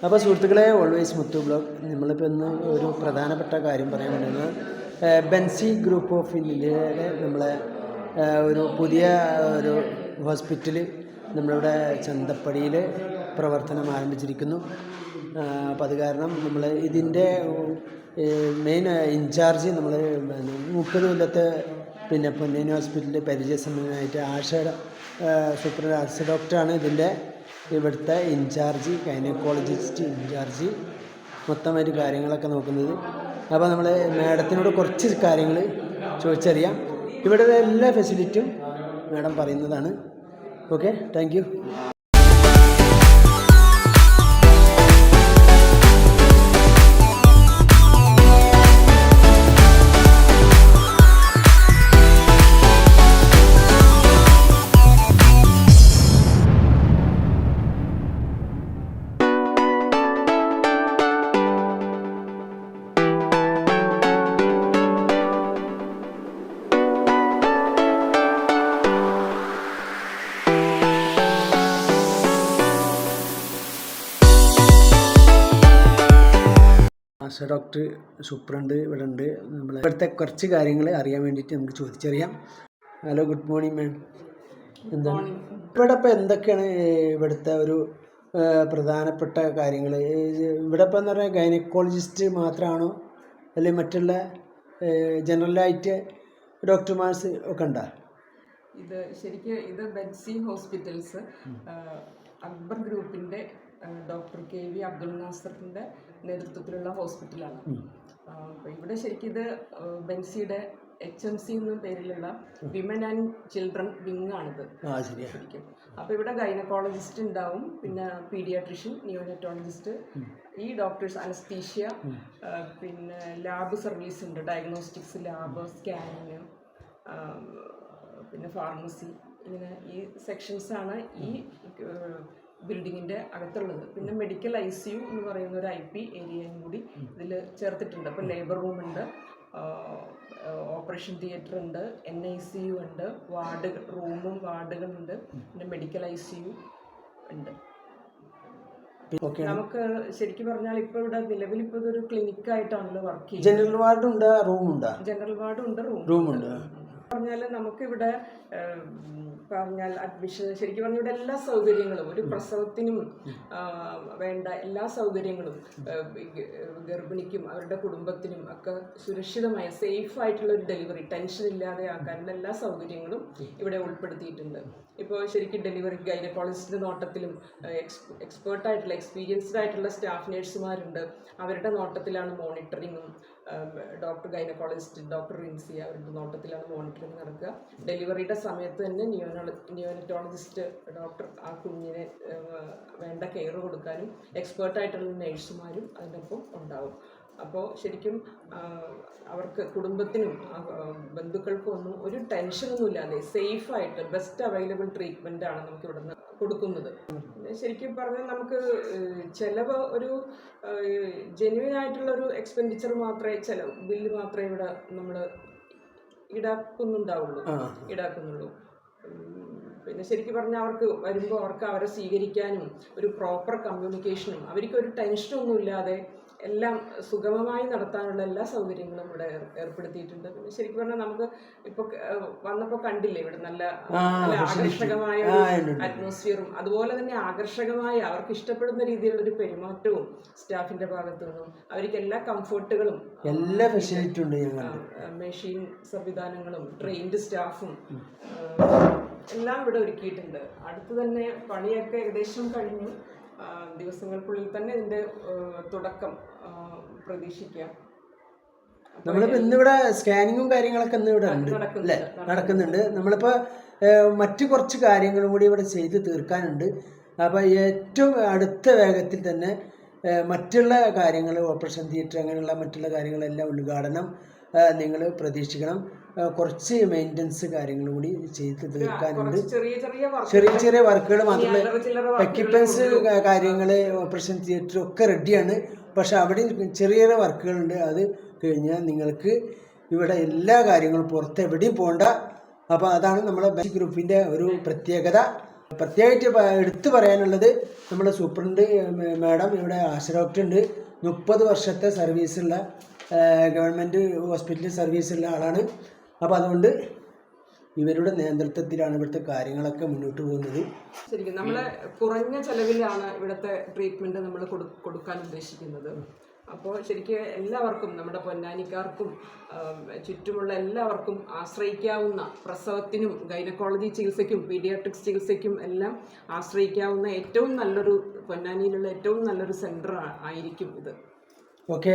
അപ്പോൾ സുഹൃത്തുക്കളെ, ഓൾവേസ് മുത്തു ബ്ലോഗ്. നമ്മളിപ്പോൾ ഇന്ന് ഒരു പ്രധാനപ്പെട്ട കാര്യം പറയാൻ വേണ്ടുന്നത് ബെൻസി ഗ്രൂപ്പ് ഓഫ് ഇന്ത്യയുടെ നമ്മളെ ഒരു പുതിയ ഒരു ഹോസ്പിറ്റൽ നമ്മളിവിടെ ചന്തപ്പടിയിൽ പ്രവർത്തനം ആരംഭിച്ചിരിക്കുന്നു. അപ്പോൾ അത് കാരണം നമ്മൾ ഇതിൻ്റെ മെയിൻ ഇൻചാർജ് നമ്മൾ 30 കൊല്ലത്തെ പൊന്നേനി ഹോസ്പിറ്റലിൽ പരിചയസമ്പന്നനായിട്ട് സൂപ്രണ്ട് ആശ ഡോക്ടറാണ് ഇതിൻ്റെ ഇവിടുത്തെ ഇൻചാർജ്, ഗൈനക്കോളജിസ്റ്റ് ഇൻചാർജ്, മൊത്തമായിട്ട് കാര്യങ്ങളൊക്കെ നോക്കുന്നത്. അപ്പോൾ നമ്മൾ മാഡത്തിനോട് കുറച്ച് കാര്യങ്ങൾ ചോദിച്ചറിയാം. ഇവിടെ എല്ലാ ഫെസിലിറ്റിയും മാഡം പറയുന്നതാണ്. Okay, thank you. Asha doctor superintendent ഇവിടെ ഉണ്ട്. നമ്മൾ ഇവിടുത്തെ കുറച്ച് കാര്യങ്ങൾ അറിയാൻ വേണ്ടിയിട്ട് നമുക്ക് ചോദിച്ചറിയാം. Hello, good morning ma'am. എന്താണ് ഇവിടെ ഇപ്പോൾ എന്തൊക്കെയാണ് ഇവിടുത്തെ ഒരു പ്രധാനപ്പെട്ട കാര്യങ്ങൾ? ഇവിടെ ഇപ്പോൾ എന്ന് പറഞ്ഞാൽ ഗൈനക്കോളജിസ്റ്റ് മാത്രമാണോ, അല്ലെങ്കിൽ മറ്റുള്ള ജനറലായിട്ട് ഡോക്ടർമാർസ് ഒക്കെ ഉണ്ടോ? ഇത് ശരിക്കും ഇത് ബെൻസി ഹോസ്പിറ്റൽസ് അക്ബർ ഗ്രൂപ്പിൻ്റെ ഡോക്ടർ KV അബ്ദുൽ നാസറിൻ്റെ നേതൃത്വത്തിലുള്ള ഹോസ്പിറ്റലാണ്. അപ്പോൾ ഇവിടെ ശരിക്കും ഇത് ബെൻസിയുടെ HMC എന്ന പേരിലുള്ള വിമൻ ആൻഡ് ചിൽഡ്രൻ വിങ് ആണിത് ശരിക്കും. അപ്പോൾ ഇവിടെ ഗൈനക്കോളജിസ്റ്റ് ഉണ്ടാവും, പിന്നെ പീഡിയാട്രിഷ്യൻ, നിയോനറ്റോളജിസ്റ്റ്, ഈ ഡോക്ടേഴ്സ്, അനസ്തീഷ്യ, പിന്നെ ലാബ് സർവീസ് ഉണ്ട്, ഡയഗ്നോസ്റ്റിക്സ് ലാബ്, സ്കാനിങ്, പിന്നെ ഫാർമസി, ഇങ്ങനെ ഈ സെക്ഷൻസാണ് ഈ ബിൽഡിങ്ങിൻ്റെ അകത്തുള്ളത്. പിന്നെ മെഡിക്കൽ ICU എന്ന് പറയുന്ന ഒരു IP ഏരിയയും കൂടി ഇതിൽ ചേർത്തിട്ടുണ്ട്. അപ്പോൾ ലേബർ റൂമുണ്ട്, ഓപ്പറേഷൻ തിയേറ്റർ ഉണ്ട്, NICU ഉണ്ട്, വാർഡുകളുണ്ട്, പിന്നെ മെഡിക്കൽ ICU ഉണ്ട്. നമുക്ക് ശരിക്കും പറഞ്ഞാൽ ഇപ്പോൾ ഇവിടെ നിലവിൽ ഇപ്പോൾ ഇതൊരു ക്ലിനിക്കായിട്ടാണല്ലോ വർക്ക് ചെയ്യുന്നത്. ജനറൽ വാർഡുണ്ട്, റൂമുണ്ട്, ജനറൽ വാർഡുണ്ട്, റൂമുണ്ട്. പറഞ്ഞാൽ നമുക്കിവിടെ പറഞ്ഞാൽ അഡ്മിഷൻ ശരിക്കും പറഞ്ഞാൽ ഇവിടെ എല്ലാ സൗകര്യങ്ങളും, ഒരു പ്രസവത്തിനും വേണ്ട എല്ലാ സൗകര്യങ്ങളും ഗർഭിണിക്കും അവരുടെ കുടുംബത്തിനും ഒക്കെ സുരക്ഷിതമായ സേഫ് ആയിട്ടുള്ള ഒരു ഡെലിവറി ടെൻഷൻ ഇല്ലാതെ ആക്കാനുള്ള എല്ലാ സൗകര്യങ്ങളും ഇവിടെ ഉൾപ്പെടുത്തിയിട്ടുണ്ട്. ഇപ്പോൾ ശരിക്കും ഡെലിവറി ഗൈനക്കോളജിസ്റ്റിൻ്റെ നോട്ടത്തിലും എക്സ്പേർട്ടായിട്ടുള്ള എക്സ്പീരിയൻസ്ഡ് ആയിട്ടുള്ള സ്റ്റാഫ് നേഴ്സുമാരുണ്ട്, അവരുടെ നോട്ടത്തിലാണ് മോണിറ്ററിങ്ങും. ഡോക്ടർ ഗൈനക്കോളജിസ്റ്റ് ഡോക്ടർ റിൻസി അവരുടെ നോട്ടത്തിലാണ് മോണിറ്ററിങ് നടക്കുക. ഡെലിവറിയുടെ സമയത്ത് തന്നെ നിയോനറ്റോളജിസ്റ്റ് ഡോക്ടർ ആ കുഞ്ഞിനെ വേണ്ട കെയർ കൊടുക്കാനും എക്സ്പേർട്ടായിട്ടുള്ള നേഴ്സുമാരും അതിനൊപ്പം ഉണ്ടാവും. അപ്പോൾ ശരിക്കും അവർക്ക് കുടുംബത്തിനും ബന്ധുക്കൾക്കും ഒന്നും ഒരു ടെൻഷനൊന്നും ഇല്ലാതെ സേഫായിട്ട് ബെസ്റ്റ് അവൈലബിൾ ട്രീറ്റ്മെൻറ്റാണ് നമുക്ക് ഇവിടെ നിന്ന് കൊടുക്കുന്നത്. ശരിക്കും പറഞ്ഞാൽ നമുക്ക് ചിലവ് ഒരു ജെന്യുവൻ ആയിട്ടുള്ളൊരു എക്സ്പെൻഡിച്ചർ മാത്രമേ ബില്ല് മാത്രമേ ഇവിടെ നമ്മൾ ഈടാക്കുന്നുള്ളൂ. പിന്നെ ശരിക്കും പറഞ്ഞാൽ അവർക്ക് വരുമ്പോൾ അവരെ സ്വീകരിക്കാനും ഒരു പ്രോപ്പർ കമ്മ്യൂണിക്കേഷനും അവർക്കൊരു ടെൻഷനൊന്നും ഇല്ലാതെ എല്ലാം സുഗമമായി നടത്താനുള്ള എല്ലാ സൗകര്യങ്ങളും ഇവിടെ ഏർപ്പെടുത്തിയിട്ടുണ്ട്. പിന്നെ ശരിക്കും പറഞ്ഞാൽ നമുക്ക് ഇപ്പോൾ വന്നപ്പോൾ കണ്ടില്ലേ ഇവിടെ നല്ല ആകർഷകമായ അറ്റ്മോസ്ഫിയറും അതുപോലെ തന്നെ ആകർഷകമായ അവർക്ക് ഇഷ്ടപ്പെടുന്ന രീതിയിലുള്ള ഒരു പെരുമാറ്റവും സ്റ്റാഫിന്റെ ഭാഗത്തു നിന്നും അവർക്ക് എല്ലാ കംഫർട്ടുകളും, എല്ലാ ഫെസിലിറ്റിയും ഉണ്ട്, മെഷീൻ സംവിധാനങ്ങളും ട്രെയിൻഡ് സ്റ്റാഫും എല്ലാം ഇവിടെ ഒരുക്കിയിട്ടുണ്ട്. അടുത്ത് തന്നെ പണിയൊക്കെ ഏകദേശം കഴിഞ്ഞു. ദിവസങ്ങൾക്കുള്ളിൽ തന്നെ ഇതിന്റെ തുടക്കം പ്രതീക്ഷിക്കാം. നമ്മളിപ്പോൾ ഇന്നിവിടെ സ്കാനിങ്ങും കാര്യങ്ങളൊക്കെ ഇന്നിവിടെ ഉണ്ട് അല്ലേ, നടക്കുന്നുണ്ട്. നമ്മളിപ്പോൾ മറ്റു കുറച്ച് കാര്യങ്ങളും കൂടി ഇവിടെ ചെയ്ത് തീർക്കാനുണ്ട്. അപ്പോൾ ഏറ്റവും അടുത്ത വേഗത്തിൽ തന്നെ മറ്റുള്ള കാര്യങ്ങൾ, ഓപ്പറേഷൻ തിയേറ്റർ അങ്ങനെയുള്ള മറ്റുള്ള കാര്യങ്ങളെല്ലാം ഉദ്ഘാടനം നിങ്ങൾ പ്രതീക്ഷിക്കണം. കുറച്ച് മെയിൻ്റനൻസ് കാര്യങ്ങൾ കൂടി ചെയ്ത് തീർക്കാനുണ്ട്. ചെറിയ ചെറിയ വർക്കുകൾ മാത്രമേ, എക്യുപ്മെൻറ്റ്സ് കാര്യങ്ങൾ, ഓപ്പറേഷൻ തിയേറ്റർ ഒക്കെ റെഡിയാണ്. പക്ഷെ അവിടെ ചെറിയ ചെറിയ വർക്കുകളുണ്ട്. അത് കഴിഞ്ഞാൽ നിങ്ങൾക്ക് ഇവിടെ എല്ലാ കാര്യങ്ങളും പുറത്ത് എവിടെയും പോകണ്ട. അപ്പോൾ അതാണ് നമ്മുടെ ബെൻസി ഗ്രൂപ്പിൻ്റെ ഒരു പ്രത്യേകത. പ്രത്യേകിച്ച് എടുത്തു പറയാനുള്ളത് നമ്മുടെ സൂപ്രണ്ട് മാഡം ഇവിടെ ആശ ഡോക്ടർ ഉണ്ട്. 30 വർഷത്തെ സർവീസുള്ള ഗവൺമെൻറ് ഹോസ്പിറ്റലിൽ സർവീസുള്ള ആളാണ്. അപ്പോൾ അതുകൊണ്ട് ഇവരുടെ നേതൃത്വത്തിലാണ് ഇവിടുത്തെ കാര്യങ്ങളൊക്കെ മുന്നോട്ട് പോകുന്നത്. ശരിക്കും നമ്മൾ കുറഞ്ഞ ചെലവിലാണ് ഇവിടുത്തെ ട്രീറ്റ്മെൻറ്റ് നമ്മൾ കൊടുക്കാൻ ഉദ്ദേശിക്കുന്നത്. അപ്പോൾ ശരിക്കും എല്ലാവർക്കും, നമ്മുടെ പൊന്നാനിക്കാർക്കും ചുറ്റുമുള്ള എല്ലാവർക്കും ആശ്രയിക്കാവുന്ന, പ്രസവത്തിനും ഗൈനക്കോളജി ചികിത്സയ്ക്കും പീഡിയാട്രിക്സ് ചികിത്സയ്ക്കും എല്ലാം ആശ്രയിക്കാവുന്ന ഏറ്റവും നല്ലൊരു, പൊന്നാനിയിലുള്ള ഏറ്റവും നല്ലൊരു സെൻറ്റർ ആയിരിക്കും ഇത്. ഓക്കെ.